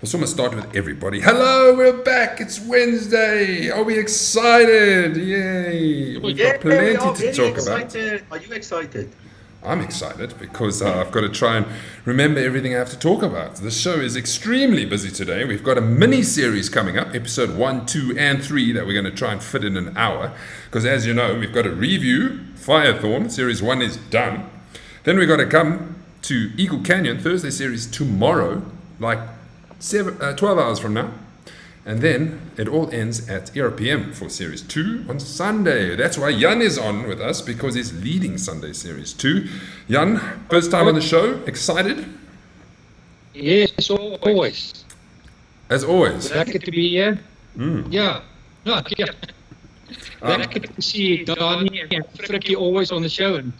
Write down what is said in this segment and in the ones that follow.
Let's almost start with everybody. Hello, we're back. It's Wednesday. Are we excited? Yay. We've got plenty to talk about. Are you excited? I'm excited because I've got to try and remember everything I have to talk about. The show is extremely busy today. We've got a mini-series coming up, episode 1, 2, and 3, that we're going to try and fit in an hour. Because as you know, we've got a review, Firethorn, series 1 is done. Then we've got to come to Eagle Canyon, Thursday series tomorrow, like 12 hours from now. And then it all ends at ERPM for Series 2 on Sunday. That's why Jan is on with us, because he's leading Sunday Series 2. Jan, first time on the show. Excited? Yes, always. As always. Lekker to be here. Yeah. Lekker to see Donnie and Frikkie always on the show, and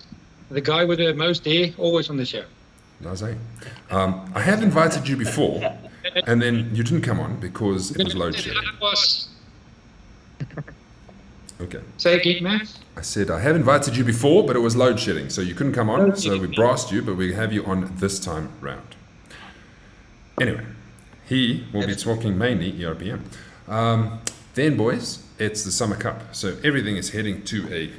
the guy with the most hair always on the show. Nice, eh? I have invited you before, and then you didn't come on because it was load shedding. Okay. Say again, Matt? I said I have invited you before, but it was load shedding, so you couldn't come on. So we brassed you, but we have you on this time round. Anyway, he will be talking mainly ERPM. Then, boys, it's the Summer Cup, so everything is heading to a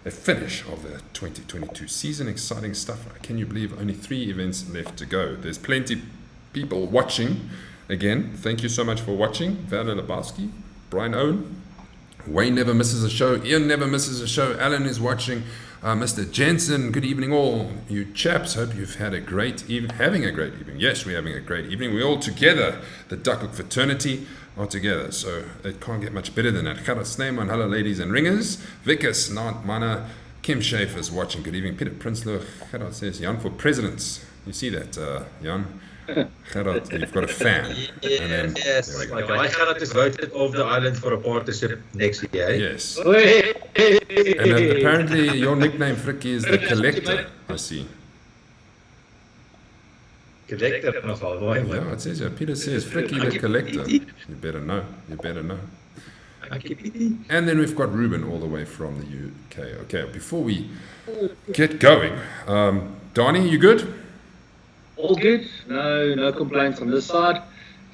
finish of the 2022 season. Exciting stuff. Can you believe only 3 events left to go? There's plenty people watching. Again, thank you so much for watching. Werner Lebowski, Brian Owen, Wayne never misses a show, Ian never misses a show, Alan is watching, Mr. Jensen, good evening all you chaps. Hope you've had a great evening. Having a great evening. Yes, we're having a great evening. We're all together. The Duckhook fraternity are together, so it can't get much better than that. Gerard Sneeman, hello ladies and ringers. Vickers, Nant Mana, Kim Schaefer's watching. Good evening. Peter Prinsloo, Gerard says, Jan for presidents. You see that, Jan? Gerard, you've got a fan. Yes. My Gerard is voted off the island for a partnership next year. Yes. And apparently your nickname, Frikkie, is the Collector, I see. Collector nogal, mooi. Yeah, it says here. Peter says, Frikkie the Collector. You better know. And then we've got Ruben all the way from the UK. Okay, before we get going, Donnie, you good? All good. No complaints on this side.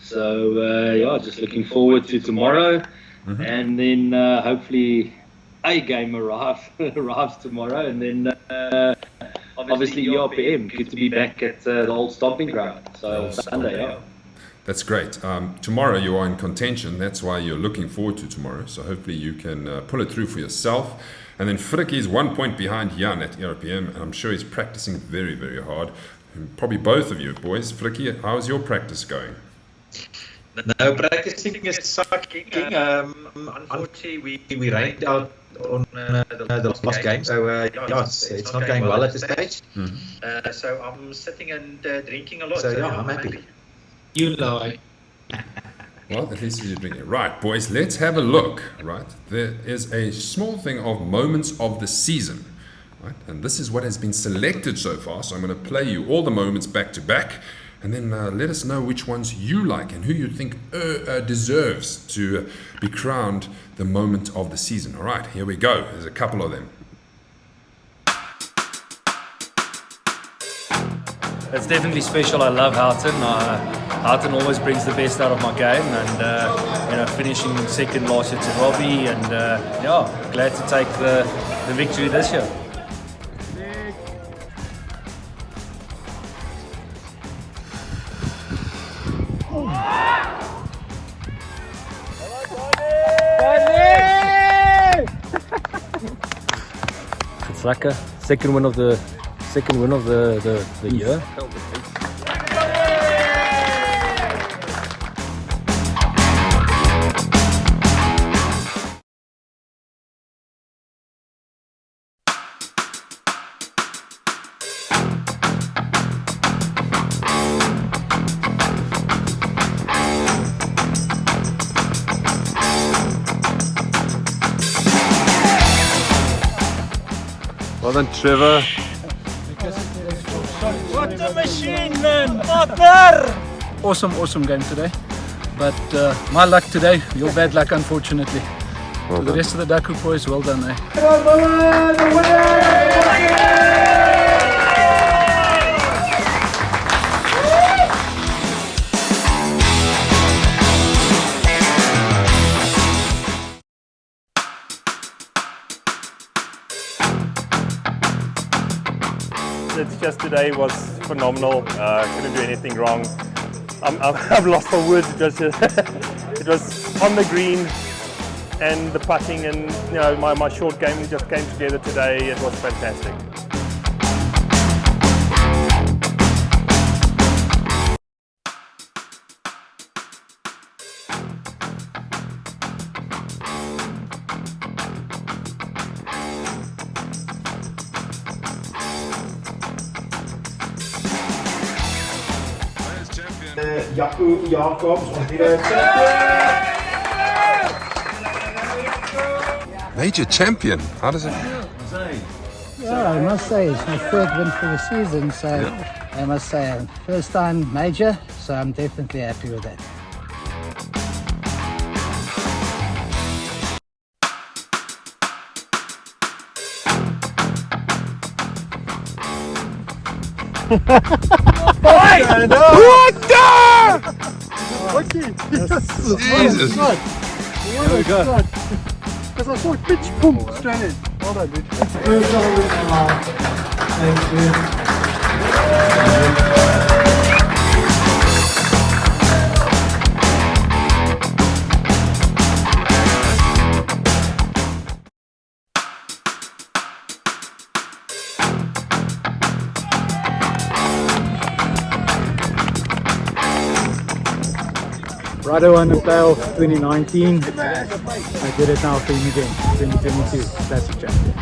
So, just looking forward to tomorrow. Mm-hmm. And then hopefully a game arrives tomorrow. And then obviously ERPM. Good to be back at the old stomping ground. So Sunday, yeah. That's great. Tomorrow you are in contention. That's why you're looking forward to tomorrow. So hopefully you can pull it through for yourself. And then Frikkie is 1 point behind Jan at ERPM. And I'm sure he's practicing very, very hard. Probably both of you, boys. Frikkie, how's your practice going? No, practicing is sucking. Unfortunately, we rained out on the last game, so it's not going well at this stage. Mm-hmm. So I'm sitting and drinking a lot. So I'm happy. You lie. Well, at least you're drinking. Right, boys, let's have a look. Right, there is a small thing of moments of the season. Right? And this is what has been selected so far. So I'm going to play you all the moments back to back, and then let us know which ones you like and who you think deserves to be crowned the moment of the season. All right, here we go. There's a couple of them. It's definitely special. I love Houghton. Houghton always brings the best out of my game, and finishing second last year to Robbie, and glad to take the victory this year. It's like a second win of the year. Well done, Trevor. What a machine, man! Partner! Awesome game today. But my luck today, your bad luck, unfortunately. Well to the rest of the Duckhook boys, well done, eh? It's just today was phenomenal. Couldn't do anything wrong. I've lost for words. It was just it was on the green and the putting, and my short game just came together today. It was fantastic. Jaco Jacobs und wieder Major champion. How does it feel? Yeah, I must say it's my third win for the season, so I must say first time major, so I'm definitely happy with that. What the? Okay. Jesus. There we go. Because I saw it pitch, boom, straight in. Well done, dude. Rado won the playoff 2019. I did it now for him again, 2022 Classic Champion.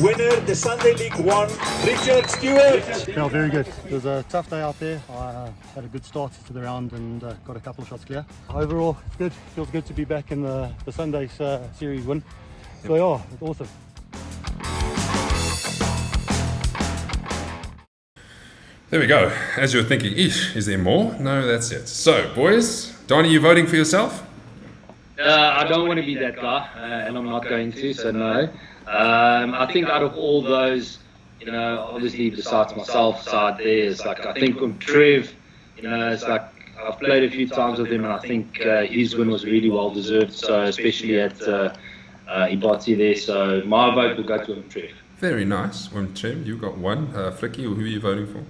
winner, the Sunday League 1, Richard Stewart. Yeah, very good. It was a tough day out there. I had a good start to the round and got a couple of shots clear. Overall, it's good. Feels good to be back in the Sunday series win. So yeah, it's awesome. There we go. As you're thinking, eesh, is there more? No, that's it. So, boys, Donnie, you voting for yourself? I don't want to be that guy, and I'm not going to, so no. I think out of all those, you know, obviously besides myself, side there, it's like, I think from Trev, you know, it's like, I've played a few times with him, and I think his win was really well deserved, so especially at Ibati there, so my vote will go to him, Trev. Very nice. Trev, you got one. Flicky, who are you voting for?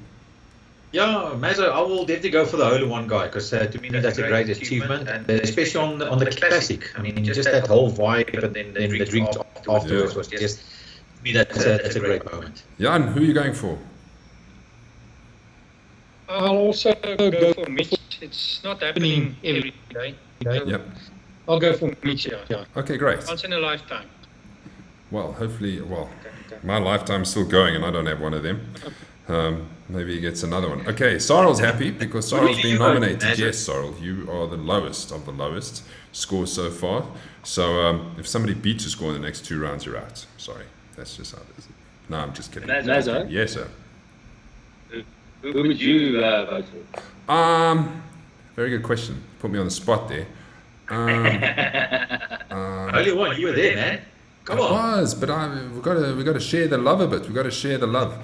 Yeah, Mazo, I will definitely go for the hole in one guy because to me that's a great achievement, and especially on the classic. I mean, just that whole vibe and then the drinks afterwards was just, to me that's a great moment. Jan, who are you going for? I'll also go for Mitch. It's not happening every day. Yep. I'll go for Mitch, yeah. Okay, great. Once in a lifetime. Well, hopefully, my lifetime's still going and I don't have one of them. Maybe he gets another one. Okay, Sorrel's happy because Sorrel's been nominated. Yes, Sorrel, you are the lowest of the lowest scores so far. So if somebody beats your score in the next 2 rounds, you're out. Sorry, that's just how it is. No, I'm just kidding. Mazo? Yes, sir. Who would you vote for? Very good question. Put me on the spot there. Only one, you were there, man. Come on. I was, but we got to share the love a bit. We got to share the love.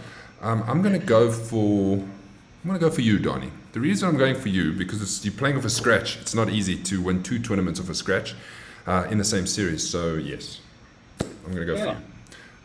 I'm going to go for you, Donnie. The reason I'm going for you because you're playing off a scratch. It's not easy to win 2 tournaments off a scratch in the same series. So yes, I'm going to go for you.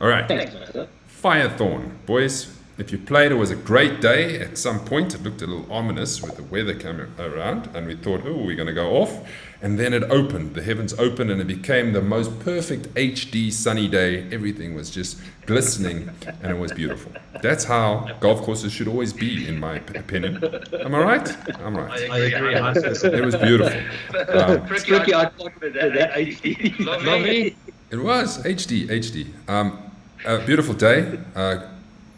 All right. Thanks, Master. Firethorn, boys. If you played, it was a great day. At some point, it looked a little ominous with the weather coming around, and we thought, oh, we're going to go off. And then it opened. The heavens opened, and it became the most perfect HD sunny day. Everything was just glistening, and it was beautiful. That's how golf courses should always be, in my opinion. Am I right? I'm right. I agree. It was beautiful. Tricky, I thought that HD. Lovely. It was HD. A beautiful day.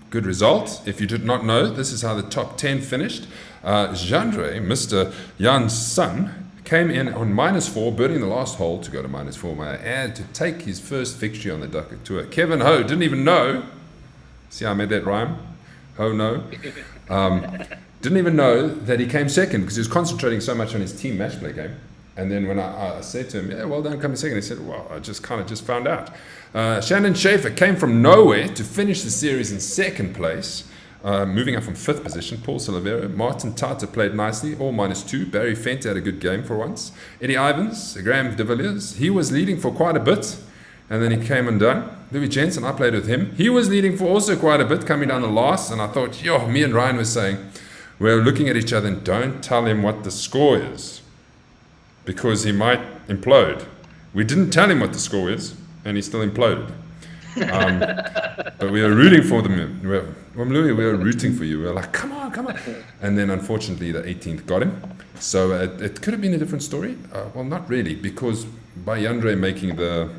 Good result. If you did not know, this is how the top 10 finished. Jandre, Mr. Jan's son, came in on -4, birding the last hole to go to -4, may I add, to take his first victory on the Duckhook Tour. Kevin Ho didn't even know. See how I made that rhyme? Oh no. Didn't even know that he came second because he was concentrating so much on his team match play game. And then when I said to him, yeah, well done coming second, he said, well, I just found out. Shannon Schaefer came from nowhere to finish the series in second place, moving up from 5th position. Paul Silvera, Martin Tata played nicely, all -2. Barry Fenty had a good game for once. Eddie Ivans, Graham de Villiers, he was leading for quite a bit, and then he came undone. Louis Jensen, I played with him. He was leading for also quite a bit, coming down the last, and I thought, yo, me and Ryan were saying, we're looking at each other and don't tell him what the score is, because he might implode. We didn't tell him what the score is, and he still imploded. But we were rooting for them. Louis, we were rooting for you. We were like, come on. And then, unfortunately, the 18th got him. So it could have been a different story. Well, not really, because by Yandre making the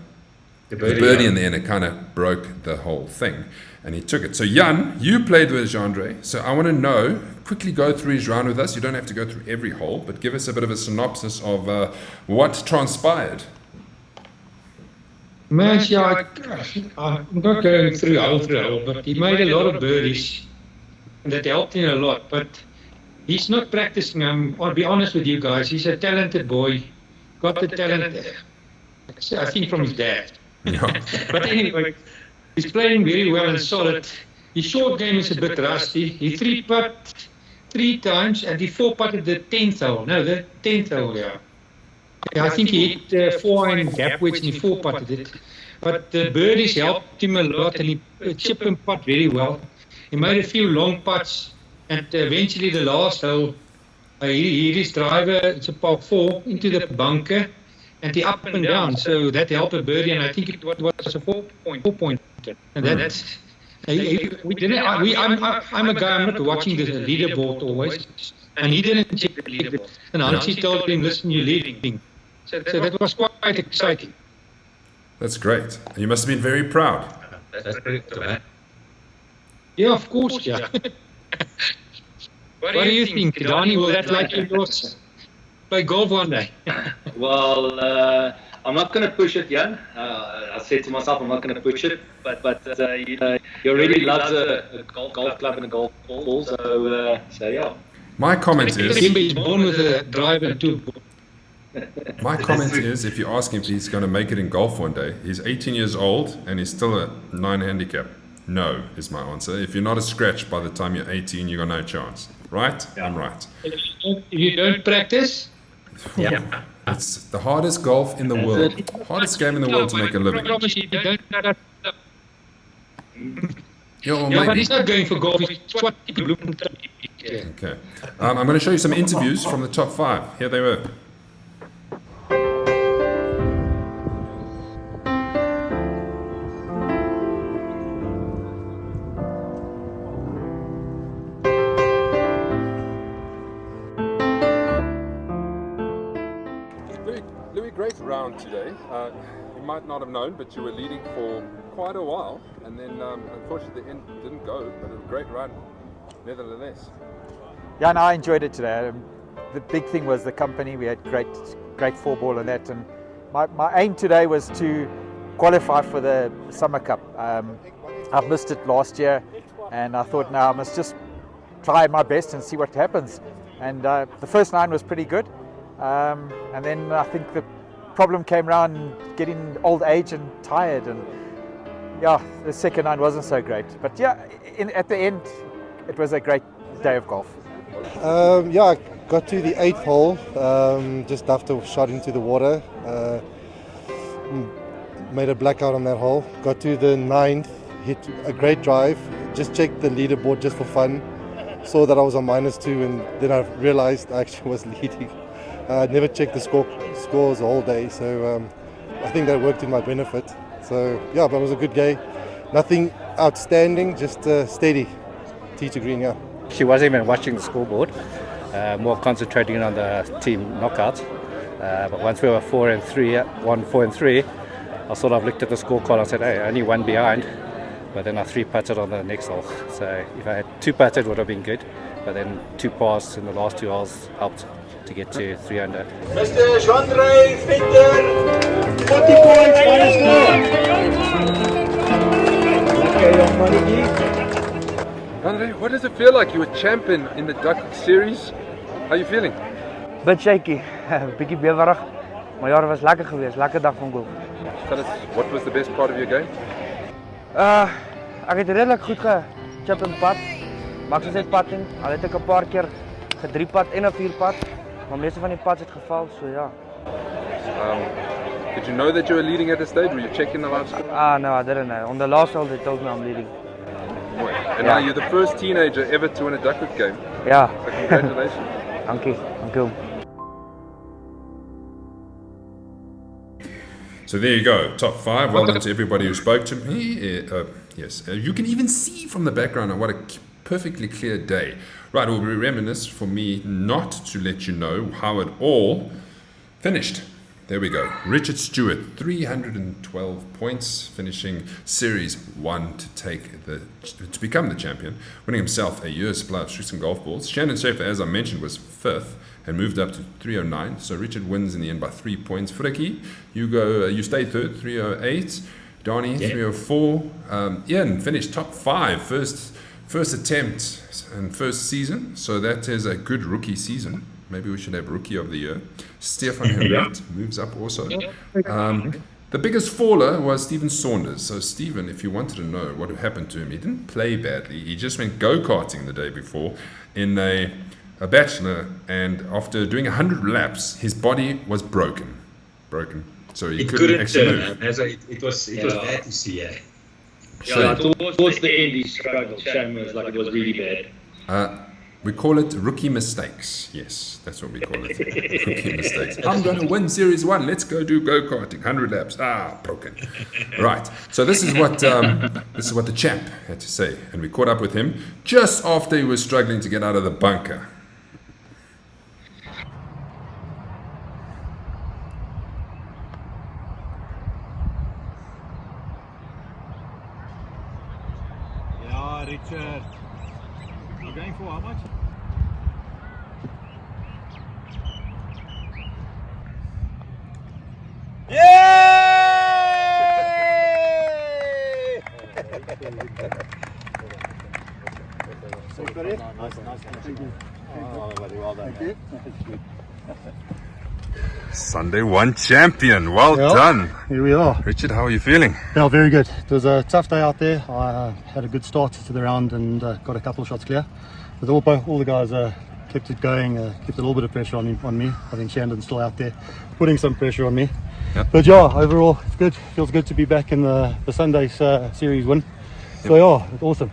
birdie in the end, it kind of broke the whole thing. And he took it. So, Jan, you played with Jandre. So I want to know, quickly go through his round with us. You don't have to go through every hole, but give us a bit of a synopsis of what transpired. Man, yeah, I'm not going through hole, but he made a lot of birdies, and that helped him a lot. But he's not practicing. I'll be honest with you guys. He's a talented boy, got the talent, I think, from his dad. Yeah. But anyway, he's playing very well and solid. His short game is a bit rusty. He 3-putted 3 times, and he 4-putted the 10th hole. No, the 10th hole, yeah. I think he hit 4-iron gap wedge and he 4-putted it. But the birdies helped him a lot, and he chipped and putt very well. He made a few long putts, and eventually the last hole, he hit his driver, it's a par 4, into the bunker, and he up and down. So that helped a birdie, and I think it was a 4-pointer. And that's... I'm a guy, I'm not watching the leaderboard always, and he didn't check the leaderboard. And Hansi told him, listen, you're leading. So that was quite exciting. That's great. You must have been very proud. That's pretty good, man. Yeah, of course, yeah. What do you think, Donnie? Will that like you play golf one day? Well, I'm not going to push it, Jan. I said to myself, I'm not going to push it. But he already loves a golf club and a golf ball. So yeah. My comment is... He's born with a driver and 2 balls. My comment is, if you ask him if he's going to make it in golf one day, he's 18 years old and he's still a 9 handicap. No, is my answer. If you're not a scratch by the time you're 18, you got no chance. Right? Yeah. I'm right. If you don't practice? Yeah. It's the hardest golf in the world. Hardest game in the world to make a living. But he's not going for golf. He's what people look at. Okay. I'm going to show you some interviews from the top 5. Here they were. Louis, great round today. You might not have known, but you were leading for quite a while, and then unfortunately the end didn't go, but it was a great run nevertheless. Yeah, no, I enjoyed it today. The big thing was the company. We had great 4-ball and that, and my aim today was to qualify for the Summer Cup. I've missed it last year, and I thought now I must just try my best and see what happens. And the first 9 was pretty good, and then I think the problem came around getting old age and tired, and yeah, the second 9 wasn't so great. But yeah, at the end, it was a great day of golf. Yeah, I got to the 8th hole, just after a shot into the water. Made a blackout on that hole. Got to the 9th, hit a great drive. Just checked the leaderboard just for fun. Saw that I was on -2, and then I realized I actually was leading. I never checked the scores the whole day, so I think that worked in my benefit. So yeah, but it was a good day. Nothing outstanding, just steady. Tee to green, yeah. She wasn't even watching the scoreboard, more concentrating on the team knockout. But once we were 4 and 3, I sort of looked at the scorecard and said, hey, only 1 behind. But then I 3-putted on the next hole. So if I had 2-putted, it would have been good. But then 2 pars in the last 2 holes helped to get to 3 under. Mr. Jandre Venter, 40 points, -4. Okay, young Andre, what does it feel like? You were champion in the Duckhook series. How are you feeling? Bit shaky, bietjie bewerig. Maar ja, dit was lekker geweest, lekker dag van golf. Tell us, what was the best part of your game? Ek het redelijk goed gechip in pad. Max het putting, al het ek 'n paar keer gedriepad en 'n vierpad. Maar meeste van die pads het geval, so ja. Did you know that you were leading at this stage? Were you checking the live score? No, I didn't know. On the last hole they told me I'm leading. And now you're the first teenager ever to win a Duckhook game. Yeah. So congratulations. Thank you. Thank you. So there you go, top 5. Well done to everybody who spoke to me. Yes, you can even see from the background what a perfectly clear day. Right, it will be reminiscent for me not to let you know how it all finished. There we go. Richard Stewart, 312 points, finishing Series 1 to become the champion, winning himself a year's supply of sticks and golf balls. Shannon Schaefer, as I mentioned, was 5th and moved up to 309. So Richard wins in the end by 3 points. Frikkie, you stayed 3rd, 308. Donnie, 304. Ian finished top 5, first attempt and first season. So that is a good rookie season. Maybe we should have Rookie of the Year. Stefan Herriot moves up also. The biggest faller was Stephen Saunders. So Stephen, if you wanted to know what happened to him, he didn't play badly. He just went go-karting the day before in a bachelor, and after doing 100 laps, his body was broken. So he couldn't actually move. It was bad to see. Yeah, towards the end he struggled. Shame was like it was really bad. We call it rookie mistakes. Yes, that's what we call it. Rookie mistakes. I'm going to win Series 1. Let's go do go-karting. 100 laps. Broken. Right. So this is what the champ had to say. And we caught up with him just after he was struggling to get out of the bunker. Yeah, Richard. You're going for how much? Yay! Sunday 1 champion. Well done. Here we are. Richard, how are you feeling? Yeah, very good. It was a tough day out there. I had a good start to the round and got a couple of shots clear. But all the guys kept it going, kept a little bit of pressure on me. I think Shandon's still out there putting some pressure on me. Yep. But yeah, overall it's good. Feels good to be back in the Sunday series win. So yeah, it's awesome.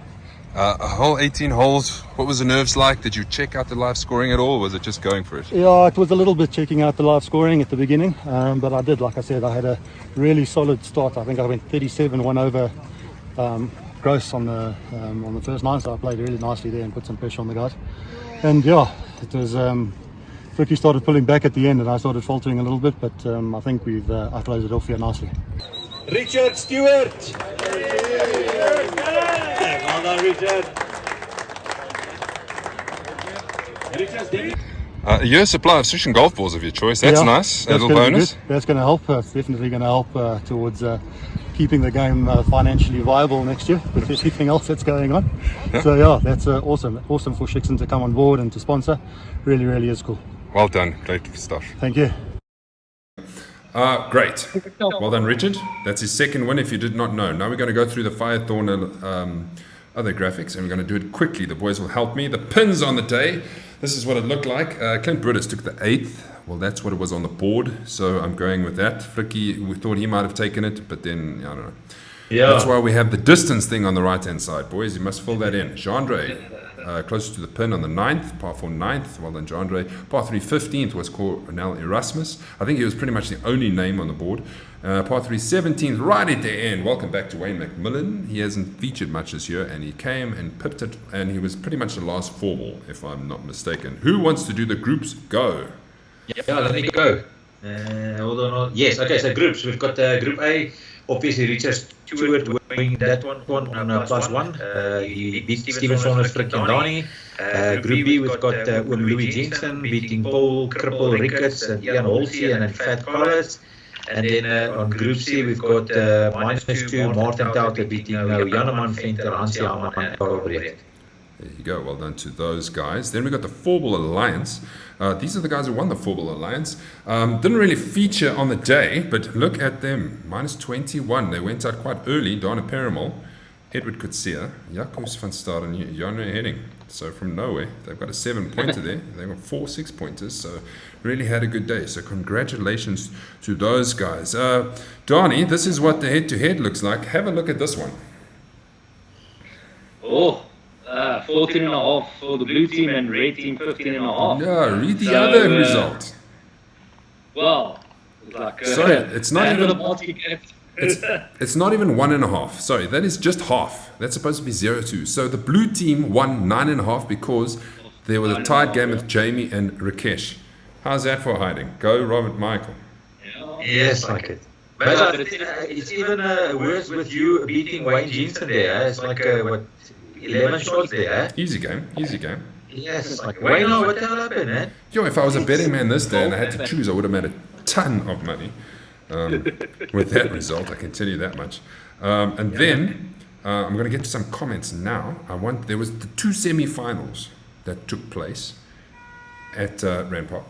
A whole 18 holes. What was the nerves like? Did you check out the live scoring at all, or was it just going for it? Yeah, it was a little bit checking out the live scoring at the beginning, but I did, like I said, I had a really solid start. I think I went 37, 1 over gross on the first 9, so I played really nicely there and put some pressure on the guys. And yeah, it was Frikkie started pulling back at the end and I started faltering a little bit, but I think I closed it off here nicely. Richard Stewart. Well done, Richard. A year's supply of sticks and golf balls of your choice. That's nice. A little bonus. That's going to help. It's definitely going to help towards keeping the game financially viable next year with everything else that's going on. Yeah. So yeah, that's awesome for Shixon to come on board and to sponsor. Really, really is cool. Well done. Great stuff. Thank you. Great. Well done, Richard. That's his second win, if you did not know. Now we're going to go through the Firethorn other graphics, and we're going to do it quickly. The boys will help me. The pins on the day. This is what it looked like. Clint Brutus took the 8th. Well, that's what it was on the board, so I'm going with that. Frikkie, we thought he might have taken it, but then, I don't know. Yeah. That's why we have the distance thing on the right-hand side, boys. You must fill that in. Jandre, closest to the pin on the 9th, par 4 9th. Well done, Jandre. Par 3 15th was Cornel Erasmus. I think he was pretty much the only name on the board. Par 3 17th, right at the end. Welcome back to Wayne McMillan. He hasn't featured much this year, and he came and pipped it, and he was pretty much the last 4-ball, if I'm not mistaken. Who wants to do the groups? Go. Yeah, let me go. Hold on. Yes, okay, so groups. We've got Group A. Obviously, Richard Stewart winning that one on +1. He beat Stephen Saunders, Frikkie and Donnie. Group B, we've got Louis Jensen beating Paul Cripple Ricketts and Ian Halsey and then Fat Collins. And then on Group C, we've got -2 Martin Tauter beating Janeman Venter, Hansie Hamann and Carl Brecht. There you go. Well done to those guys. Then we got the 4-Ball Alliance. These are the guys who won the 4-Ball Alliance. Didn't really feature on the day, but look at them. Minus 21. They went out quite early. Dana Perimal, Edward Kutsia, Jacobs van Staden, Jan Heading. So from nowhere, they've got a 7-pointer there. They've got 4 6-pointers. So really had a good day. So congratulations to those guys. Donnie, this is what the head-to-head looks like. Have a look at this one. Oh, 14.5 for the blue team and red team 15.5. Yeah, read the other result. Well, it's like sorry, it's not even. multi-cap. It's not even 1.5. Sorry, that is just half. That's supposed to be 0-2. So the blue team won 9.5 because there was a tied game with Jamie and Rakesh. How's that for hiding? Go, Robert Michael. Yes, like it. But it's even worse with you beating Wayne Jensen there. It's like, 11 shots there. Easy game, easy game. Yes, it's like, Wayne, what the hell happened, man? Yo, if I was a betting man this day and I had to choose, I would have made a ton of money with that result, I can tell you that much. And then, I'm going to get to some comments now. There was the 2 semi-finals that took place at Randpark.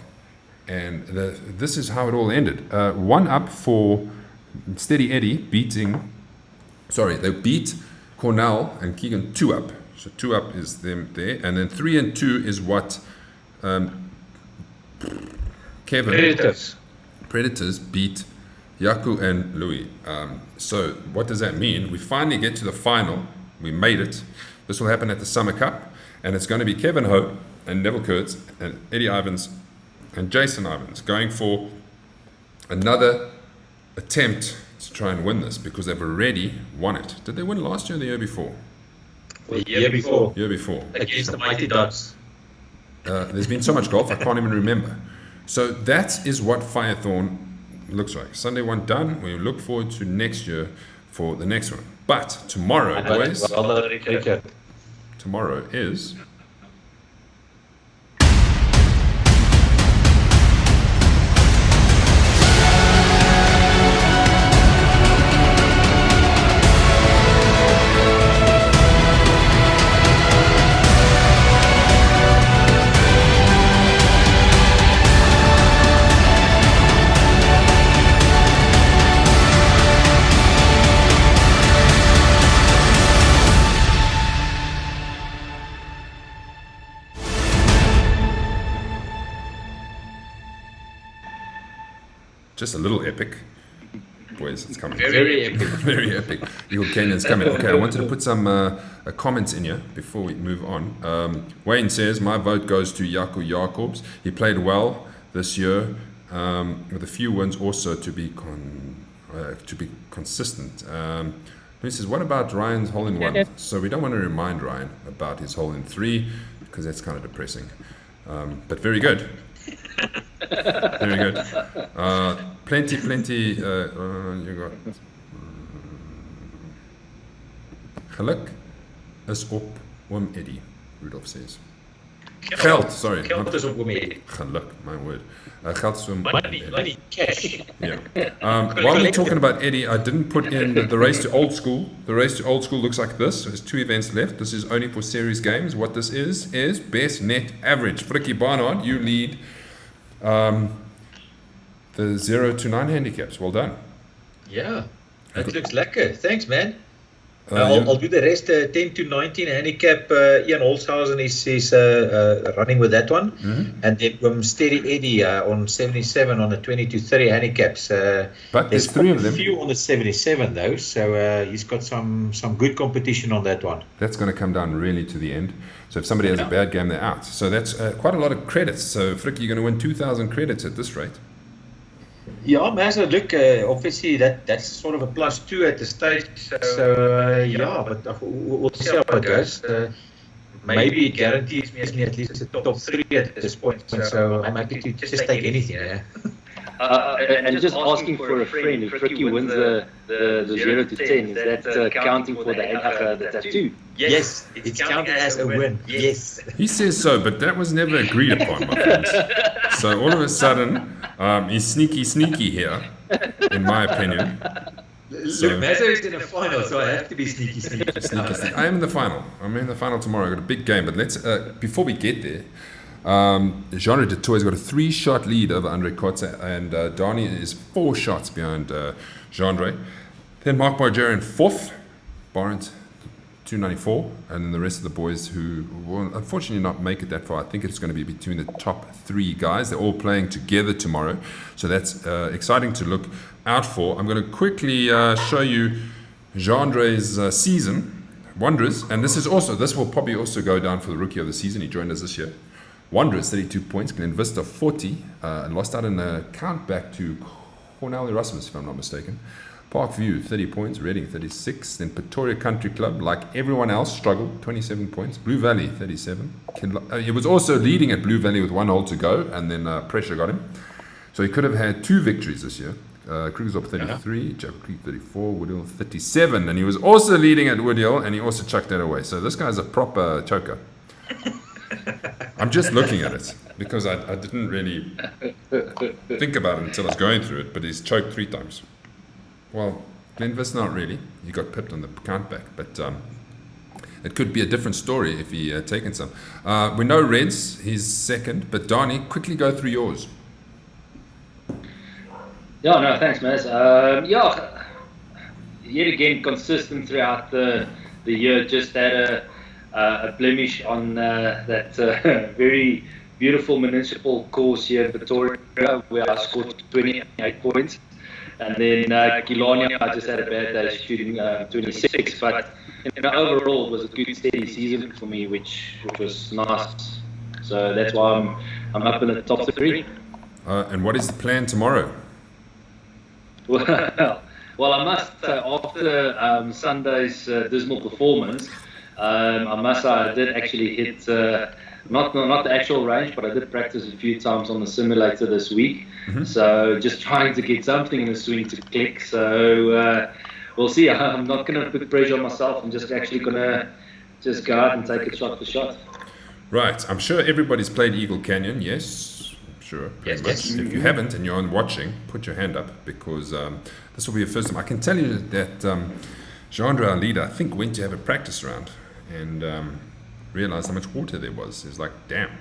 And this is how it all ended. 1 up for Steady Eddie they beat Cornell and Keegan 2 up. So 2 up is them there. And then 3 and 2 is what Kevin Predators beat Yaku and Louis. So what does that mean? We finally get to the final. We made it. This will happen at the Summer Cup. And it's going to be Kevin Ho and Neville Kurtz and Eddie Ivans and Jason Ivans going for another attempt to try and win this because they've already won it. Did they win last year or the year before? The year before. Year before. Against the Mighty Ducks. There's been so much golf, I can't even remember. So that is what Firethorn looks like. Sunday 1 done. We look forward to next year for the next one. But tomorrow, boys, tomorrow is... just a little epic. Boys, it's coming. Very epic. Very epic. Eagle Canyon's coming. Okay, I wanted to put some comments in here before we move on. Wayne says, my vote goes to Jaco Jacobs. He played well this year with a few wins also to be consistent. He says, what about Ryan's hole in one? So we don't want to remind Ryan about his hole in 3 because that's kind of depressing. But very good. Very good. Plenty. You got. Geluk is op oom Eddie, Rudolph says. Geld, sorry. Geld is op oom Eddie. Geluk, my word. Geld is oom money, cash. Yeah. While we're talking about Eddie, I didn't put in the race to old school. The race to old school looks like this. There's 2 events left. This is only for series games. What this is best net average. Frikkie Barnard, you lead the 0 to 9 handicaps. Well done. Yeah, that looks lekker. Thanks, man. I'll do the rest. 10 to 19 handicap. Ian Holzhausen is running with that one, and then Steady Eddie on 77 on the 20 to 30 handicaps. But there's 3 of them. A few on the 77 though, so he's got some good competition on that one. That's going to come down really to the end. So if somebody has a bad game, they're out. So that's quite a lot of credits. So Frikkie, you're going to win 2,000 credits at this rate. Yeah, Mazda, look, obviously that's sort of a +2 at the stage. So yeah, but we'll see how it goes. Maybe it guarantees me at least a top 3 at this point. So I'm happy to just take anything. Yeah. And just asking for a friend, if Frikkie wins the 0 to 10, is that counting for the tattoo? Yes, it's counted as a win. Yes. He says so, but that was never agreed upon, my friends. So all of a sudden, he's sneaky here, in my opinion. Look, Mazza is in the final, so I have to be sneaky. Sneaky. I am in the final. I'm in the final tomorrow. I've got a big game, but let's before we get there, Genre de Toy's got a 3-shot lead over Andre Kotze, and Donnie is 4 shots behind Genre. Then Mark Bargera in 4th, Barnes 294, and then the rest of the boys who will unfortunately not make it that far. I think it's going to be between the top 3 guys. They're all playing together tomorrow, so that's exciting to look out for. I'm going to quickly show you Genre's season, Wanderers, and this will probably also go down for the rookie of the season. He joined us this year. Wanderers 32 points, Glen Vista 40, and lost out in a count back to Cornell Erasmus, if I'm not mistaken. Parkview 30 points, Reading 36, then Pretoria Country Club, like everyone else, struggled 27 points. Blue Valley 37. He was also leading at Blue Valley with 1 hole to go, and then pressure got him. So he could have had 2 victories this year. Krugersdorp 33, Jabber Creek 34, Woodhill 37, and he was also leading at Woodhill, and he also chucked that away. So this guy's a proper choker. I'm just looking at it because I didn't really think about it until I was going through it, but he's choked 3 times. Well, Glenvis not really. He got pipped on the countback, but it could be a different story if he had taken some. We know Reds, he's 2nd, but Donnie, quickly go through yours. Yeah, no, thanks, Maz. Yet again, consistent throughout the year. Just had a blemish on that very beautiful municipal course here in Pretoria, where I scored 28 points. And then Killarney, I just had a bad day shooting 26. But overall, it was a good, steady season for me, which was nice. So that's why I'm up in the top 3. And what is the plan tomorrow? Well, I must say, after Sunday's dismal performance, I must say I did actually hit not the actual range, but I did practice a few times on the simulator this week. Mm-hmm. So just trying to get something in the swing to click. So we'll see. I'm not going to put pressure on myself. I'm just actually going to just go out and take it shot for shot. Right. I'm sure everybody's played Eagle Canyon. Yes. Sure. Pretty much. Yes. If you haven't and you're on watching, put your hand up because this will be your first time. I can tell you that Genre, our leader, I think went to have a practice round and realized how much water there was. It's like, damn.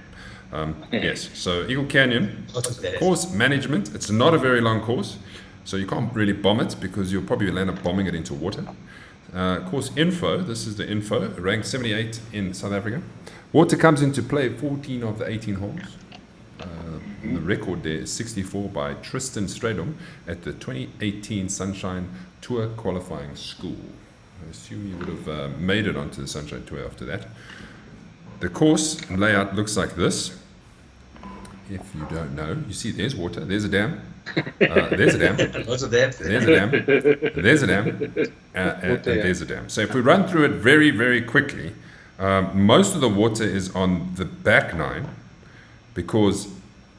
Yes, so Eagle Canyon, course management. It's not a very long course, so you can't really bomb it because you'll probably end up bombing it into water. Course info, this is the info, ranked 78 in South Africa. Water comes into play 14 of the 18 holes. The record there is 64 by Tristan Stradom at the 2018 Sunshine Tour qualifying school. I assume you would have made it onto the Sunshine Tour after that. The course layout looks like this. If you don't know, you see there's water, there's a dam, there's a dam, there's a dam, there's a dam, and there's a dam. So if we run through it very, very quickly, most of the water is on the back 9 because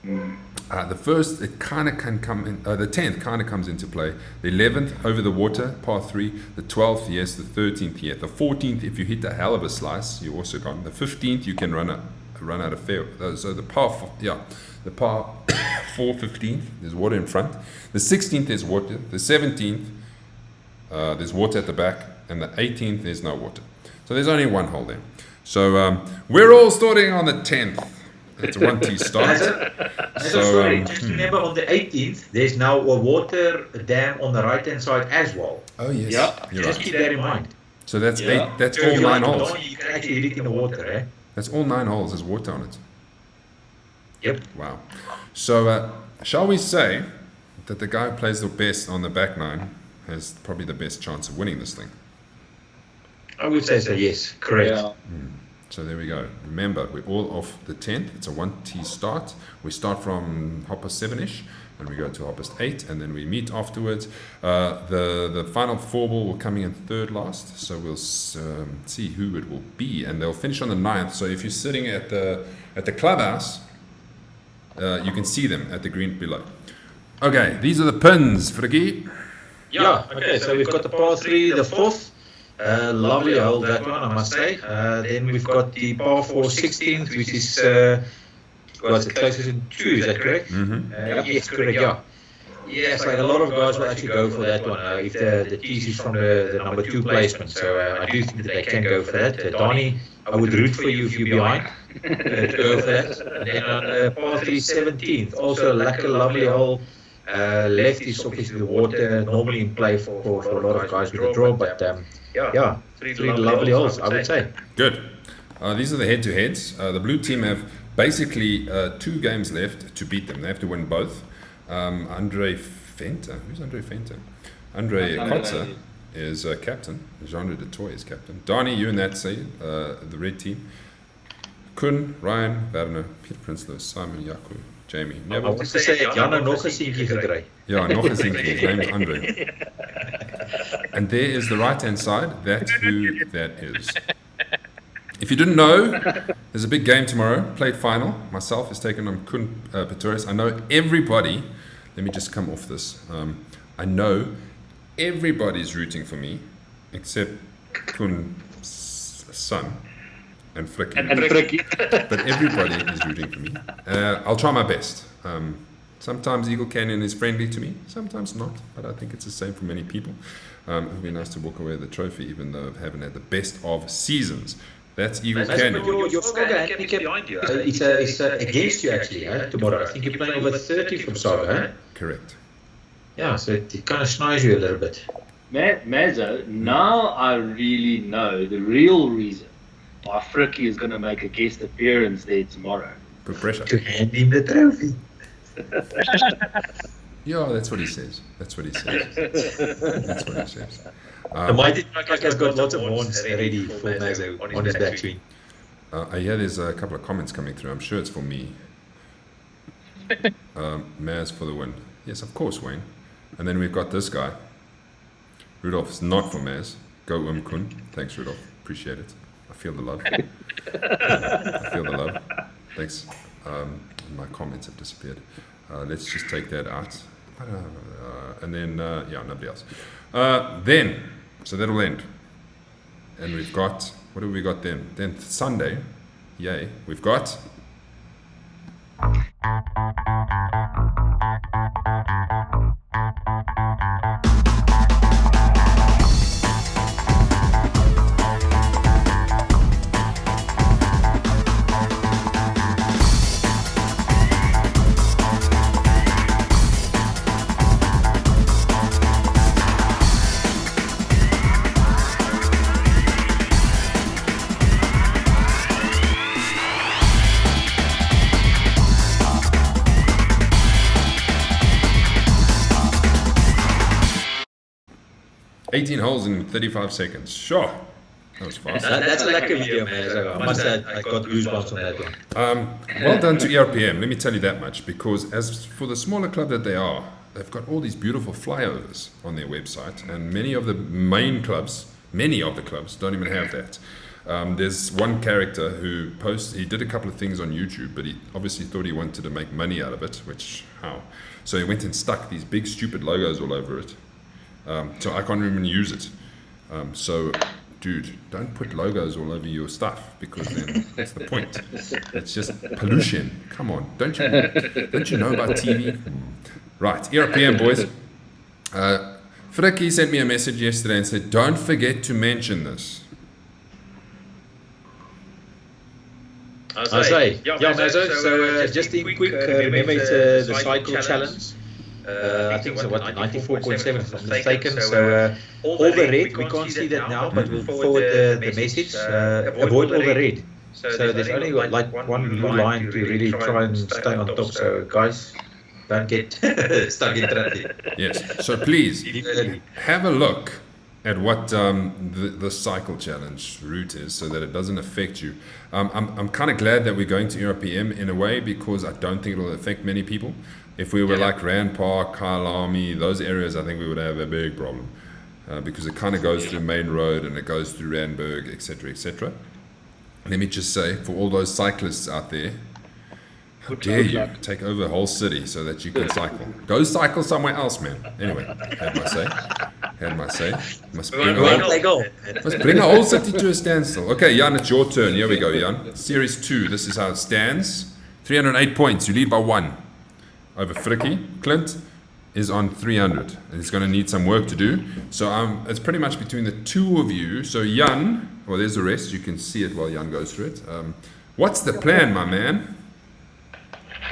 the first, it kind of can come in, the 10th kind of comes into play. The 11th over the water, par 3. The 12th, yes. The 13th, yes. The 14th, if you hit a hell of a slice, you're also gone. The 15th, you can run out of fair. So the par 4 15th, there's water in front. The 16th, there's water. The 17th, there's water at the back. And the 18th, there's no water. So there's only 1 hole there. So we're all starting on the 10th. It's a 1T start. Just remember on the 18th, there's now a water dam on the right-hand side as well. Oh, yes. Yeah. Just keep that in mind. So that's that's all 9 holes. You can actually hit it in the water, eh? That's all 9 holes. There's water on it. Yep. Wow. So shall we say that the guy who plays the best on the back 9 has probably the best chance of winning this thing? I would say so, yes. Correct. Yeah. So there we go. Remember, we're all off the 10th. It's a 1T start. We start from hopper 7-ish, and we go to hopper 8, and then we meet afterwards. The final 4 ball will come in 3rd last, so we'll see who it will be, and they'll finish on the 9th. So if you're sitting at the clubhouse, you can see them at the green below. Okay, these are the pins, Friggy. Yeah. Okay. So we've got the par 3, the 4th. Lovely hole, that one, I must say. Then we've got the par 4 16th, which is what's it, closest to 2, is that correct? Mm-hmm. Yes, correct, yeah. Yes, like a lot of guys will actually go for that one if the tease is from the number 2 placement. So I do think that they can go for that. Donnie, I would root for you if you're behind to go for that. And then on par 3 17th, also a lovely hole. Left is obviously the water, normally in play for a lot of guys with the draw, but yeah, 3 lovely holes, I would say. Good. These are the head-to-heads. The blue team have basically 2 games left to beat them. They have to win both. Andre Fenta. Who's Andre Fenta? Andre Kotze is captain. Jean-Louis de Toy is captain. Donnie, you and that say the red team. Kun, Ryan, Werner, Peter Prinsloo, Simon, Jaco, Jamie. I want to say Janne nog 'n seentjie gekry. Yeah, nog 'n seentjie. His name's Andre. And there is the right-hand side. That's who that is. If you didn't know, there's a big game tomorrow. Plate final. Myself is taking on Kun Pretorius. I know everybody. Let me just come off this. I know everybody's rooting for me, except Kun's son and Frikkie. But everybody is rooting for me. I'll try my best. Sometimes Eagle Canyon is friendly to me, sometimes not. But I think it's the same for many people. It would be nice to walk away with the trophy, even though I haven't had the best of seasons. That's Eagle Canyon. Your Saga handicap behind you. It's against you actually tomorrow. I think you're playing over 30 from Saga. Correct. Yeah, so it kind of snipes you a little bit. Mazzo, now I really know the real reason why Frikkie is going to make a guest appearance there tomorrow. Put pressure. To hand him the trophy. Yeah, that's what he says. That's what he says. That's what he says. The mighty trucker has got lots of horns ready for Mazzo on his backswing. I hear there's a couple of comments coming through. I'm sure it's for me. Maz for the win. Yes, of course, Wayne. And then we've got this guy. Rudolph is not for Maz. Go Kun. Thanks, Rudolph. Appreciate it. I feel the love. I feel the love. Thanks. My comments have disappeared. Let's just take that out. And then, yeah, nobody else. So that'll end. And we've got, what have we got then? Then Sunday, yay, we've got... $18 holes in 35 seconds. Sure. That was fast. That's a lekker video, man. I must say, I got goosebumps on that one. Well done to ERPM, let me tell you that much, because as for the smaller club that they are, they've got all these beautiful flyovers on their website, and many of the main clubs, many of the clubs don't even have that. There's one character who he did a couple of things on YouTube, but he obviously thought he wanted to make money out of it, which, how? So he went and stuck these big stupid logos all over it. So I can't even use it. So, dude, don't put logos all over your stuff, because then that's the point. It's just pollution. Come on, don't you know about TV? Right, ERPM boys. Frikkie sent me a message yesterday and said, don't forget to mention this. I say, yeah, Mazzo. So just in quick, remember it's the cycle challenge. I think it's 94.7 if I'm mistaken. So all the red, we can't see that now, but we'll forward the message. Avoid all the red. So there's only like one blue line to really try and stay on top. So guys, don't get stuck in traffic. Yes. So please have a look at what the cycle challenge route is, so that it doesn't affect you. I'm kind of glad that we're going to ERPM in a way, because I don't think it'll affect many people. If we were like Randpark, Kyalami, those areas, I think we would have a big problem, because it kind of goes through Main Road and it goes through Randburg, etc., etc. Let me just say, for all those cyclists out there, how dare you take over a whole city so that you can cycle? Go cycle somewhere else, man. Anyway, had my say. Must bring a whole city to a standstill. Okay, Jan, it's your turn. Here we go, Jan. Series 2, this is how it stands. 308 points, you lead by 1 over Frikkie. Clint, is on 300 and he's going to need some work to do. So it's pretty much between the two of you. So Jan, well, there's the rest. You can see it while Jan goes through it. What's the plan, my man?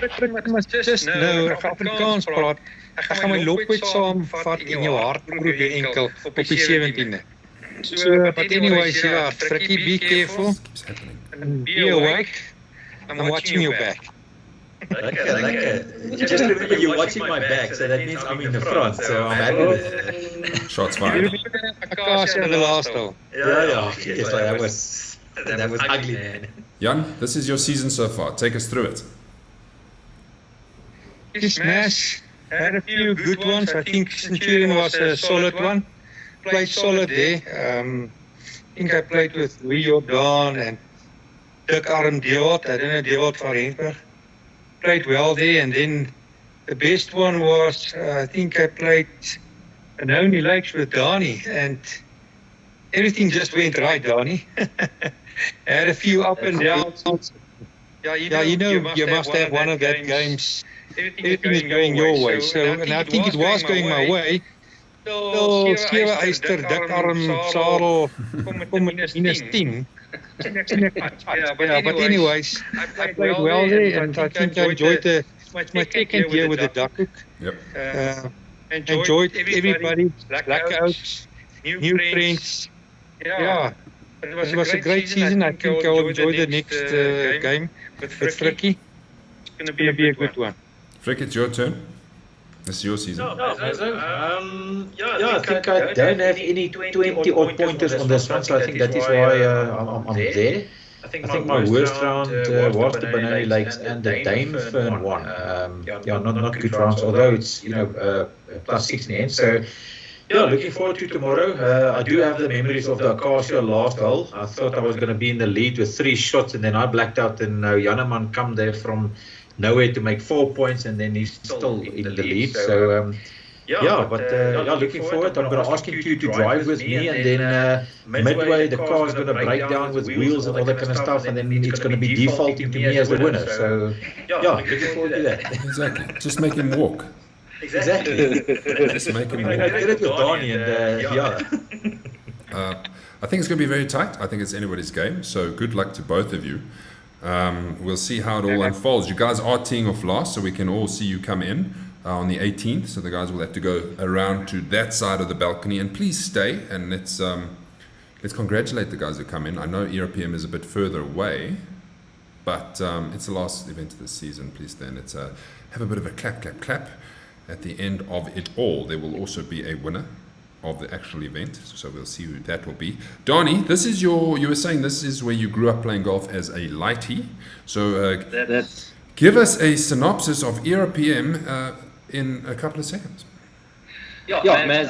Ek moet just nou Afrikaans praat. Ek gaan my loopwet saamvat en jou hart probeer weer enkel op die 17de. So, but anyways, yeah, Frikkie, be careful. And be awake. I'm watching your back. Okay. Just remember you're watching my back, so that means I'm in the front, so I'm happy with it. Shots fired. Akasia in the last hole. Yeah. Yes, that was ugly, man. Jan, this is your season so far. Take us through it. Smash. Had a few good ones. I think Centurion was a solid one. Played solid there. I think I played with Rio Dawn and Duckhook Dewald. I don't know Dewald van Randpark. Played well there, and then the best one was I think I played Nominees Lakes with Donnie, and everything just went right, Donnie. I had a few up and downs. Yeah, you know, you must have one of that games. Everything is going your way. So, and I think it was going my way. So, Sewe Eyster, Duckarm, Sarel, kom met -10. Yeah, but anyways, I played well there, and I think I enjoyed my second year with the Duckhook. Yep. Enjoyed everybody, blackouts, new friends. Yeah, it was a great season. I think I'll enjoy the next game with Frikkie. It's going to be a good one. Frikkie, it's your turn. This is your season. I think I don't have any 20 odd pointers on this one, so I think that is why I'm there. I think my worst round was the Banana Lakes and the Dame Fern one. Not good rounds, although it's +6 in the end. So looking forward to tomorrow. I do have the memories of the Acacia last hole. I thought I was going to be in the lead with 3 shots, and then I blacked out, and Janneman come there from nowhere to make 4 points, and then he's still in the lead. So looking forward. I'm going to ask him to drive with me, and then midway the car is going to break down with wheels and all that kind of stuff, and then it's going to be defaulting to me as the winner. So looking forward to that. Exactly. Just make him walk. Exactly. Just make him walk. I did it with Donnie, and I think it's going to be very tight. I think it's anybody's game. So good luck to both of you. We'll see how it all unfolds. You guys are teeing off last, so we can all see you come in on the 18th. So the guys will have to go around to that side of the balcony, and please stay and let's congratulate the guys who come in. I know ERPM is a bit further away, but it's the last event of the season. Please stay and let's have a bit of a clap at the end of it all. There will also be a winner of the actual event, so we'll see who that will be. Donnie, this is you were saying this is where you grew up playing golf as a lighty, so give us a synopsis of ERPM in a couple of seconds. Maz,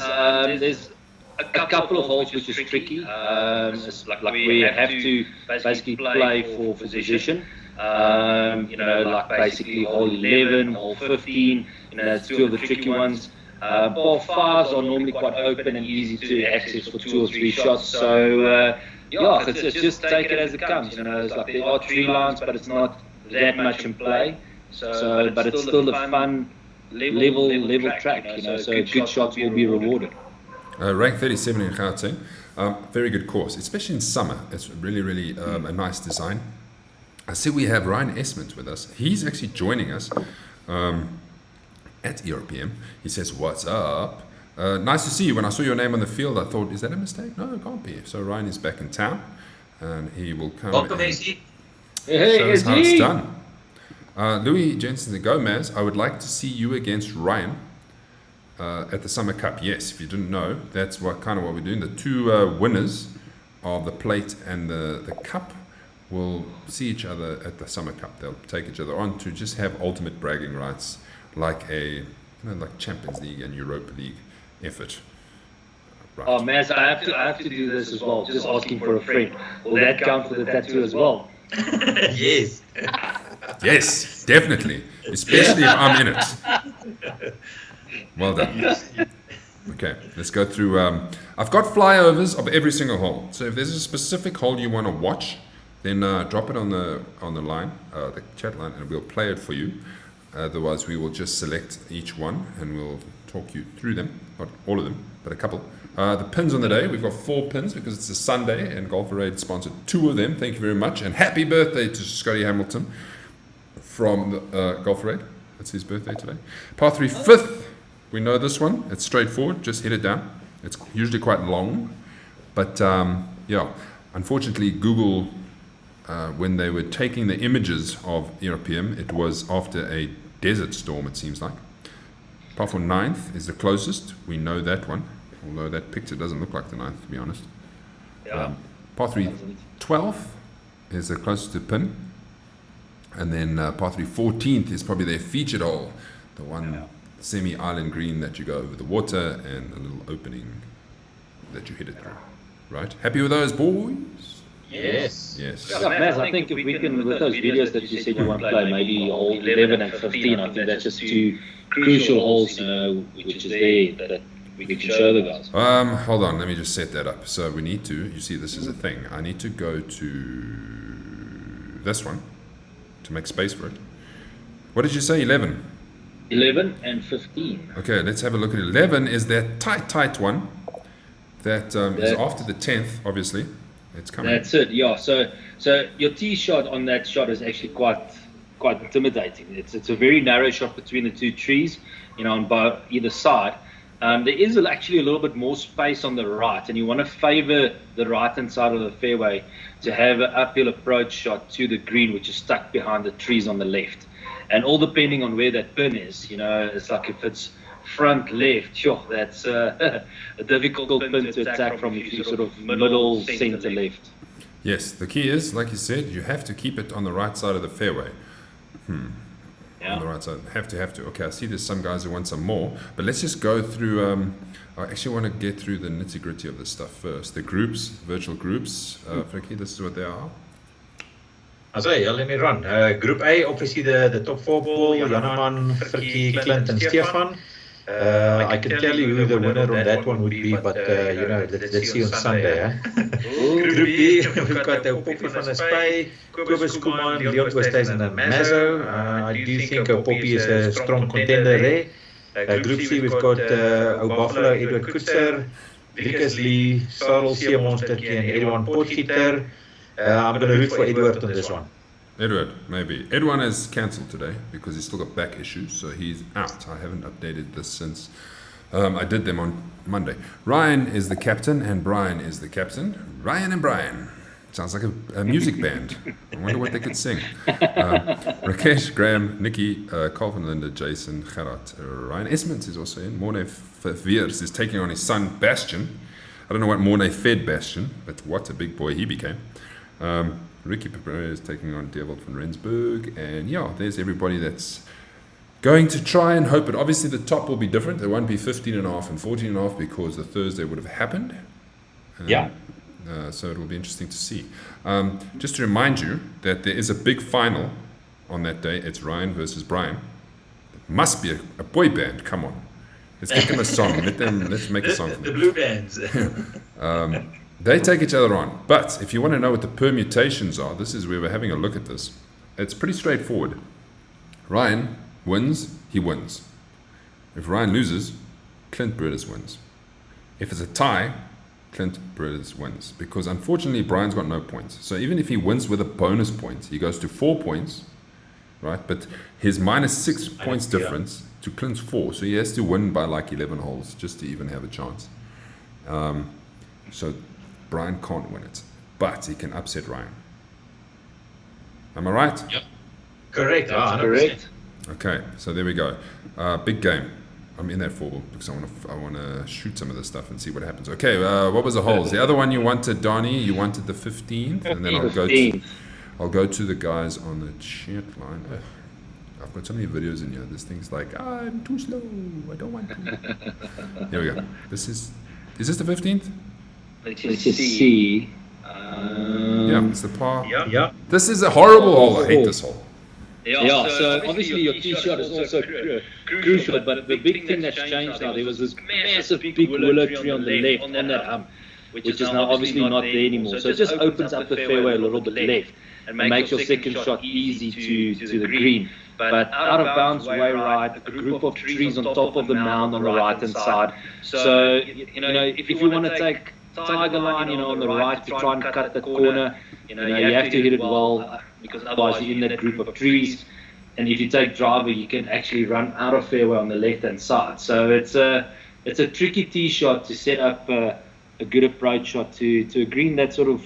there's a couple of holes which is tricky. It's like we have to basically play for position. Like basically hole 11, hole 15, it's 2 of the tricky ones. Ball 5s are normally quite open and easy to access for 2 or 3 shots. So, it's just take it as it comes. It's like there are tree lines, but it's not that much in play. So, but it's still a fun, level track. So good shots will be rewarded. Rank 37 in Gauteng. Very good course, especially in summer. It's really a nice design. I see we have Ryan Esmond with us. He's actually joining us at ERPM. He says, "What's up? Nice to see you. When I saw your name on the field, I thought, is that a mistake? No, it can't be." So Ryan is back in town, and he will come. Welcome, AC. Show us how it's done. Louis Jensen de Gomez, I would like to see you against Ryan at the Summer Cup. Yes, if you didn't know, that's what we're doing. The 2 winners of the plate and the cup will see each other at the Summer Cup. They'll take each other on to just have ultimate bragging rights, like like Champions League and Europa League effort. Right. Oh, Maz, I have to do this as well. Just asking for a friend. Will that count for the tattoo as well? Yes. Yes, definitely. Especially if I'm in it. Well done. Okay, let's go through. I've got flyovers of every single hole. So if there's a specific hole you want to watch, then drop it on the line, the chat line, and we'll play it for you. Otherwise, we will just select each one and we'll talk you through them. Not all of them, but a couple. The pins on the day, we've got 4 pins because it's a Sunday and Golf Parade sponsored 2 of them. Thank you very much. And happy birthday to Scotty Hamilton from Golf Parade. It's his birthday today. Par 3 fifth. We know this one. It's straightforward. Just hit it down. It's usually quite long. But yeah, unfortunately, Google, when they were taking the images of ERPM, it was after a desert storm, it seems like. Par 4 ninth is the closest. We know that one. Although that picture doesn't look like the ninth, to be honest. Yeah. Par 3 12th is the closest to pin. And then par 3 14th is probably their featured hole. The one semi-island green that you go over the water and a little opening that you hit it through. Right? Happy with those, boys? Yes. Yes. Yeah, Maz, I think if we can, with those videos that you said you want to play, maybe hole 11 and 15, I think that's just 2 crucial holes, which is there that we can show the guys. Hold on, let me just set that up. So we need to, you see this is a thing. I need to go to this one to make space for it. What did you say, 11? 11 and 15. Okay, let's have a look at 11 is that tight one that is after the 10th, obviously. It's coming. That's it, yeah. So your tee shot on that shot is actually quite intimidating. It's a very narrow shot between the 2 trees, on either side. There is actually a little bit more space on the right, and you want to favor the right-hand side of the fairway to have an uphill approach shot to the green, which is stuck behind the trees on the left. And all depending on where that pin is, it's like if it's front left, sure, that's a difficult pin to attack from if you sort of middle center left. Yes, the key is, like you said, you have to keep it on the right side of the fairway. Yeah. On the right side, have to. Okay, I see there's some guys who want some more, but let's just go through. I actually want to get through the nitty gritty of this stuff first. The groups, virtual groups. Frankie, this is what they are. Let me run. Group A, obviously the top 4 ball, Janaman, Frikkie, Clint and Stefan. I can tell you who the winner on that one would be, but let's see on Sunday. Group B, we've got Poppy van der Spy, Kobus Kuman, Leon Oosthuizen and Mazzo. I do think Poppy is a strong contender there. Group C, we've got Buffalo, Edward Kutzer, Rikus Lee, Sarel Seemonstertjie and Edwin Potgieter. I'm going to root for Edward on this one. Edward, maybe. Edwin is cancelled today because he's still got back issues, so he's out. I haven't updated this since I did them on Monday. Ryan is the captain and Brian is the captain. Ryan and Brian. Sounds like a music band. I wonder what they could sing. Rakesh, Graham, Nikki, Carl van Linde, Jason, Gerard, Ryan Esmond is also in. Morne Veers is taking on his son, Bastian. I don't know what Morne fed Bastian, but what a big boy he became. Ricky Pereira is taking on Devold van Rensburg, and yeah, there's everybody that's going to try and hope it. Obviously, the top will be different. There won't be 15.5 and 14.5 because the Thursday would have happened. So it will be interesting to see. Just to remind you that there is a big final on that day. It's Ryan versus Brian. It must be a boy band. Come on, let's get them a song. Let's make a song for them. The blue bands. They take each other on. But if you want to know what the permutations are, this is where we're having a look at this. It's pretty straightforward. Ryan wins, he wins. If Ryan loses, Clint Burders wins. If it's a tie, Clint Burders wins. Because unfortunately, Brian's got no points. So even if he wins with a bonus point, he goes to 4 points, right? But his -6 points difference to Clint's 4. So he has to win by like 11 holes just to even have a chance. So Brian can't win it, but he can upset Ryan. Am I right? Yep. Correct. Correct. Okay, so there we go. Big game. I'm in that 4 because I want to shoot some of this stuff and see what happens. Okay, what was the holes? The other one you wanted, Donnie, you wanted the 15th, and then I'll go to the guys on the chat line. I've got so many videos in here. This thing's like, I'm too slow. I don't want to. Here we go. Is this the 15th? Let's just see. Yeah, it's the par. Yeah. This is a horrible hole. I hate this hole. Yeah, so obviously your tee shot is also crucial, but the big thing that's changed now, there was this massive big willow tree on the left, on that hump, which is now obviously not there anymore. So it just opens up the fairway a little bit left. make your second shot easy to the green. But out of bounds way right, a group of trees on top of the mound on the right hand side. So, if you want to take tiger line, on the right to try and cut the corner, you have to hit it well, because otherwise you're in that group of trees. And if you take driver, you can actually run out of fairway on the left hand side. So it's a tricky tee shot to set up a good approach shot to a green that's sort of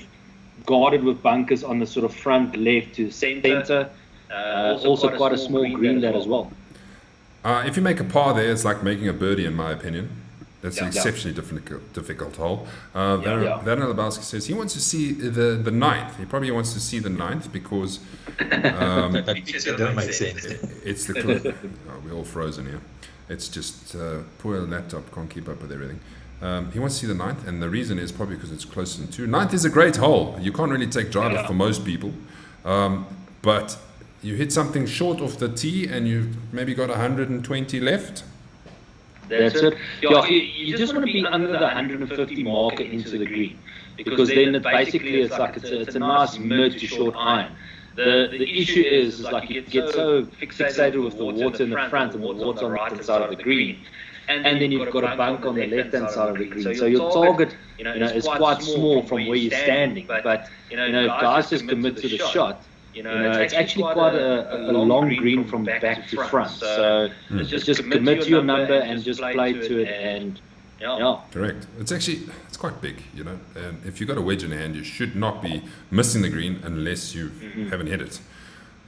guarded with bunkers on the sort of front left to center. Also quite a small green there as well. If you make a par there, it's like making a birdie, in my opinion. That's an exceptionally difficult hole. Daniel Lebowski says he wants to see the ninth. He probably wants to see the ninth because it don't make sense. It's the clip. Oh, we're all frozen here. It's just poor laptop can't keep up with everything. He wants to see the ninth, and the reason is probably because it's closer than two. Ninth is a great hole. You can't really take driver for most people, but you hit something short off the tee, and you've maybe got 120 left. That's it. Yeah, you just want to be under the 150 marker into the green, because then it's a nice mid to short iron. The issue is like you get so fixated with the water in the front and the water on the right hand side of the green, and then you've got a bunk on the left hand side of the green. So your target, is quite small from where you're standing. But if guys just commit to the shot, it's actually quite a long green from back to front. So just commit to your number and just play to it. And correct. It's quite big, and if you've got a wedge in hand, you should not be missing the green unless you haven't hit it.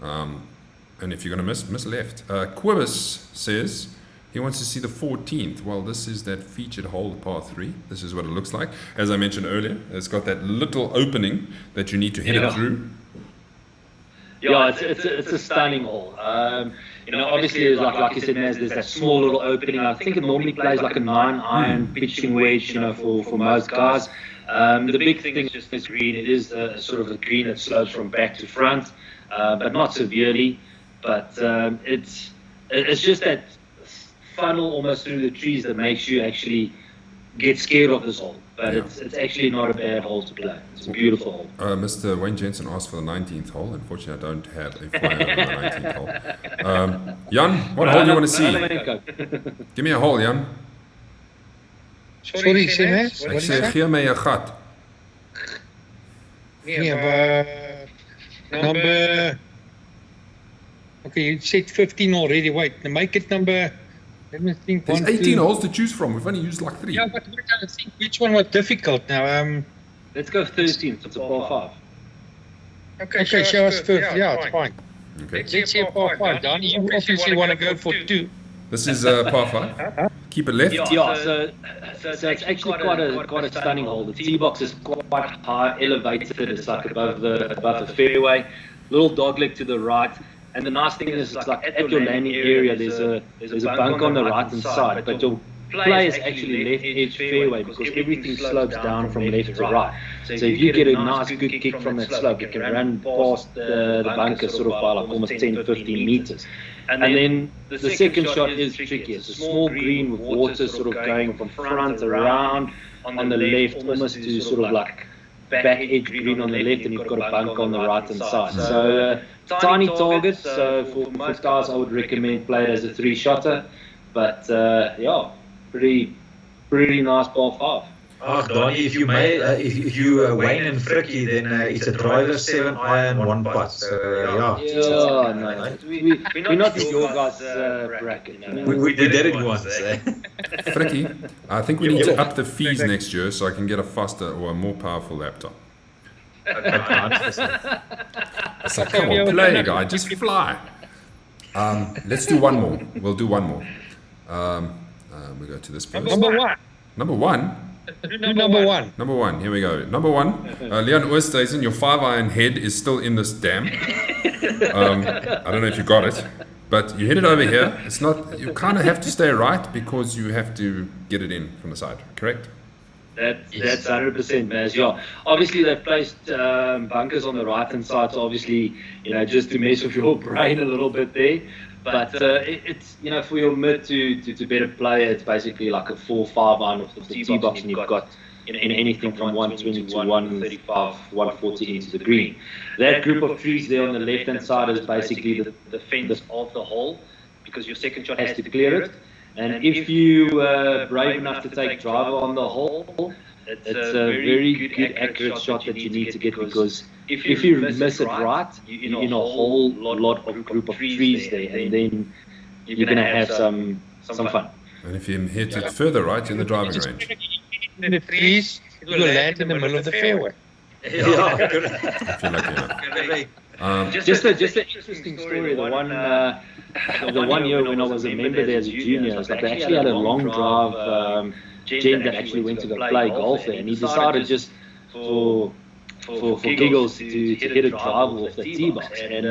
And if you're going to miss left. Quibus says he wants to see the 14th. Well, this is that featured hole, the par 3. This is what it looks like. As I mentioned earlier, it's got that little opening that you need to hit it through. Yeah, it's a stunning hole. Obviously, like you said, there's that small little opening. I think it normally plays like a 9-iron pitching wedge, for most guys. The big thing is just this green. It is sort of a green that slopes from back to front, but not severely. But it's just that funnel almost through the trees that makes you actually get scared of this hole. But it's actually not a bad hole to play. It's a beautiful hole. Mr. Wayne Jensen asked for the 19th hole. Unfortunately, I don't have a flyer on the 19th hole. Jan, what hole do you want to see? Give me a hole, Jan. Sorry, sê my? Ek sê gee my 'n gat. Number. Okay, you said 15 already. Wait, make it number. Let me think. There's 18 holes to choose from. We've only used like 3. Yeah, but I think which one was difficult now? Let's go 13th. It's a par 5. Okay, show us first. Yeah, it's fine. Okay. Let's say par 5. Don, you obviously want to go for 2. This is par 5. Keep it left. Yeah, so it's actually quite a stunning hole. The tee box is quite high, elevated. It's like above the fairway. Little dogleg to the right. And the nice thing is, it's like at your landing area, there's a bunk on the right hand side, but your play is actually left edge fairway because everything slopes down from left to right. So if you get a nice good kick from that slope, you can run past the bunker sort of by like almost 10-15 meters. And then the second shot is tricky. It's a small green with water sort of going from front around on the left, almost to sort of like back edge green on the left, and you've got a bunk on the right hand side. So tiny target. So for guys, I would recommend play it as a 3-shotter. But pretty nice par 5. Oh, Donnie, if you may, if you Wayne and Frikkie, then it's a driver 7-iron 1 putt. So no. We're not in your guys' bracket. We did it once. Frikkie, I think we need to up the fees next year so I can get a faster or a more powerful laptop. It's like, come on, play, guy, just fly. Let's do one more. We'll do one more. We go to this place. Number 1. Number 1? Number 1. Number 1, here we go. Number 1, Leon Oosthuizen, your 5-iron head is still in this dam. I don't know if you got it, but you hit it over here. It's not. You kind of have to stay right because you have to get it in from the side, correct? That's 100%, Maz. Yeah, obviously they've placed bunkers on the right hand side, so obviously just to mess with your brain a little bit there. But it's for your mid to better play, it's basically like a 4-5 iron of the tee box, and you've got in anything from 120 to 135, 140 into the green. That group of trees there on the left-hand side is basically the fence of the hole, because your second shot has to clear it. And if you brave enough to take driver on the hole, it's a very good accurate shot that you need to get, because if you miss it right, you're in a whole lot of group of trees there, and then you're going to have some fun. And if you hit it further right, you're in the driving range. In the trees, it will land in the middle of the fairway. If you're lucky enough. Just an interesting story. The one year when I was a member there as a junior, it's like they actually had a long drive. Jen that actually went to go play golf there, and he decided just for giggles to hit a drive off the tee box. And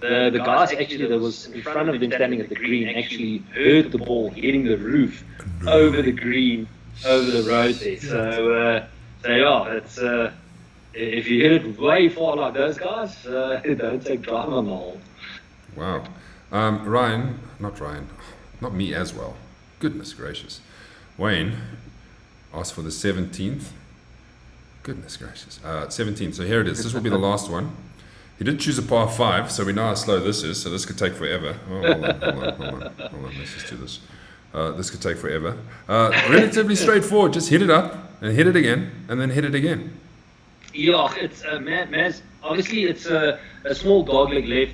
the guys actually that was in front of them standing at the green actually heard the ball hitting the roof over the green, over the road there. So yeah, it's if you hit it way far like those guys, don't take drive on the hole. Wow. Not me as well. Goodness gracious. Wayne asked for the 17th. Goodness gracious. 17th. So here it is. This will be the last one. He did choose a par 5, so we know how slow this is, so this could take forever. Oh, hold on. Let's just do this. This could take forever. Relatively straightforward. Just hit it up, and hit it again, and then hit it again. Yeah, it's obviously it's a small dogleg left,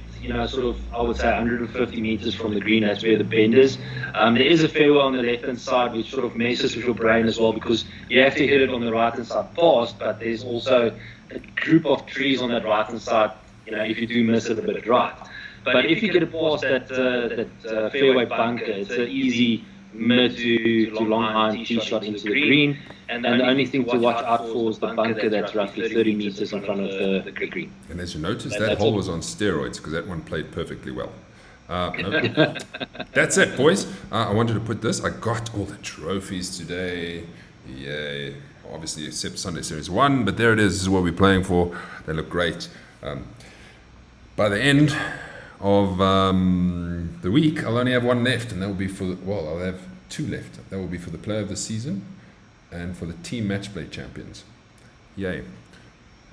sort of, I would say 150 meters from the green. That's where the bend is. There is a fairway on the left-hand side, which sort of messes with your brain as well, because you have to hit it on the right-hand side fast, but there's also a group of trees on that right-hand side, if you do miss it a bit right. But if you get it past that fairway bunker, it's an easy mid to long iron tee shot into the green, and the only thing to watch out for is the bunker that's roughly 30 meters in front of the green. And as you notice, that hole was on steroids, because that one played perfectly well. That's it, boys. I wanted to put this. I got all the trophies today. Yay. Obviously, except Sunday Series 1, but there it is. This is what we're playing for. They look great. By the end of the week, I'll only have one left, and that will be I'll have 2 left. That will be for the Player of the Season and for the Team Match Play Champions. Yay.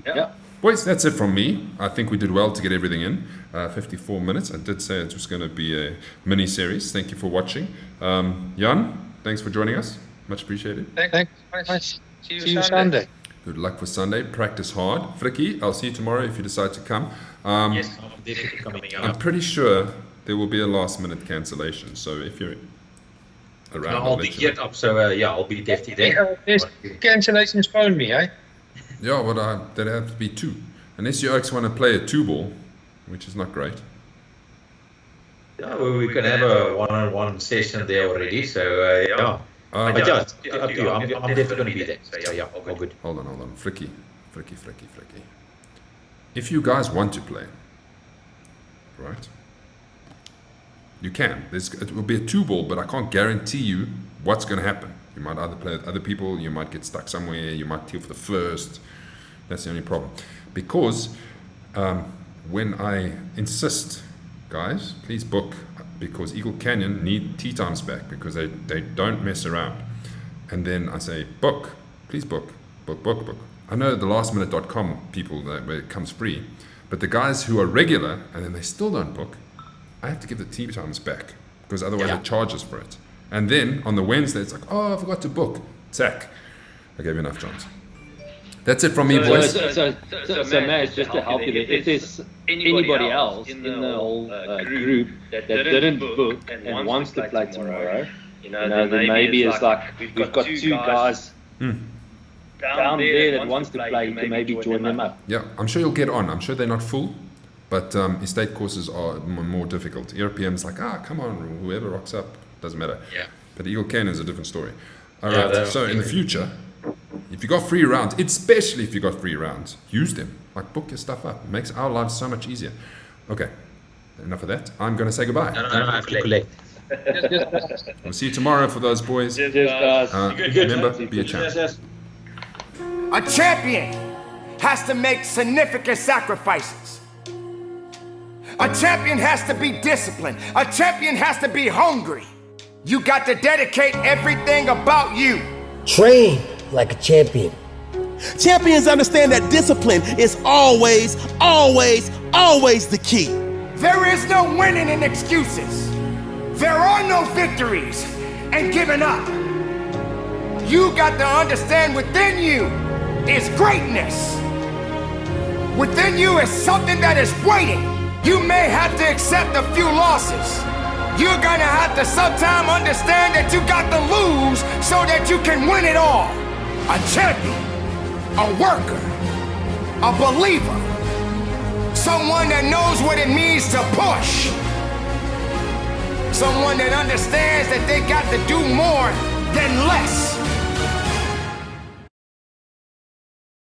Yeah. Boys, that's it from me. I think we did well to get everything in. 54 minutes. I did say it was going to be a mini-series. Thank you for watching. Jan, thanks for joining us. Much appreciated. Thanks. See you Sunday. Good luck for Sunday. Practice hard. Fricky, I'll see you tomorrow if you decide to come. Yes, I'm definitely coming out. I'm pretty sure there will be a last-minute cancellation. So if you're around, I'll be geared up. So I'll be definitely there. There's cancellations. Phone me, eh? Yeah, but there have to be 2. Unless you actually want to play a 2-ball, which is not great. Yeah, well, we can have a one-on-one session there already. So yeah. But yeah, up to you. I'm definitely going to be there. So yeah, all good. Hold on. Fricky. If you guys want to play, right, you can. It will be a 2-ball, but I can't guarantee you what's going to happen. You might either play with other people, you might get stuck somewhere, you might tee for the first. That's the only problem. Because when I insist, guys, please book, because Eagle Canyon need tee times back, because they don't mess around. And then I say, book, please book. I know the lastminute.com people, where it comes free, but the guys who are regular and then they still don't book, I have to give the tee times back, because otherwise it charges for it. And then on the Wednesday, it's like, oh, I forgot to book. Zach, I gave you enough chance. That's it from me, boys. So Matt, just to help you, if there's anybody else in the whole group that didn't book and wants to play tomorrow, then maybe it's like we've got 2 guys down there that wants to play. You can maybe join them up. Yeah, I'm sure you'll get on. I'm sure they're not full, but estate courses are more difficult. ERPM's like, come on, whoever rocks up, doesn't matter. Yeah. But Eagle Canyon is a different story. All right, so in the future, if you got free rounds, especially if you got free rounds, use them. Like, book your stuff up. It makes our lives so much easier. Okay, enough of that. I'm going to say goodbye. No, I have to collect. We'll see you tomorrow for those boys. Remember, be a champ. A champion has to make significant sacrifices. A champion has to be disciplined. A champion has to be hungry. You got to dedicate everything about you. Train like a champion. Champions understand that discipline is always the key. There is no winning in excuses. There are no victories and giving up. You got to understand within you is greatness. Within you is something that is waiting. You may have to accept a few losses. You're gonna have to sometime understand that you got to lose so that you can win it all. A champion, a worker, a believer, someone that knows what it means to push, someone that understands that they got to do more than less.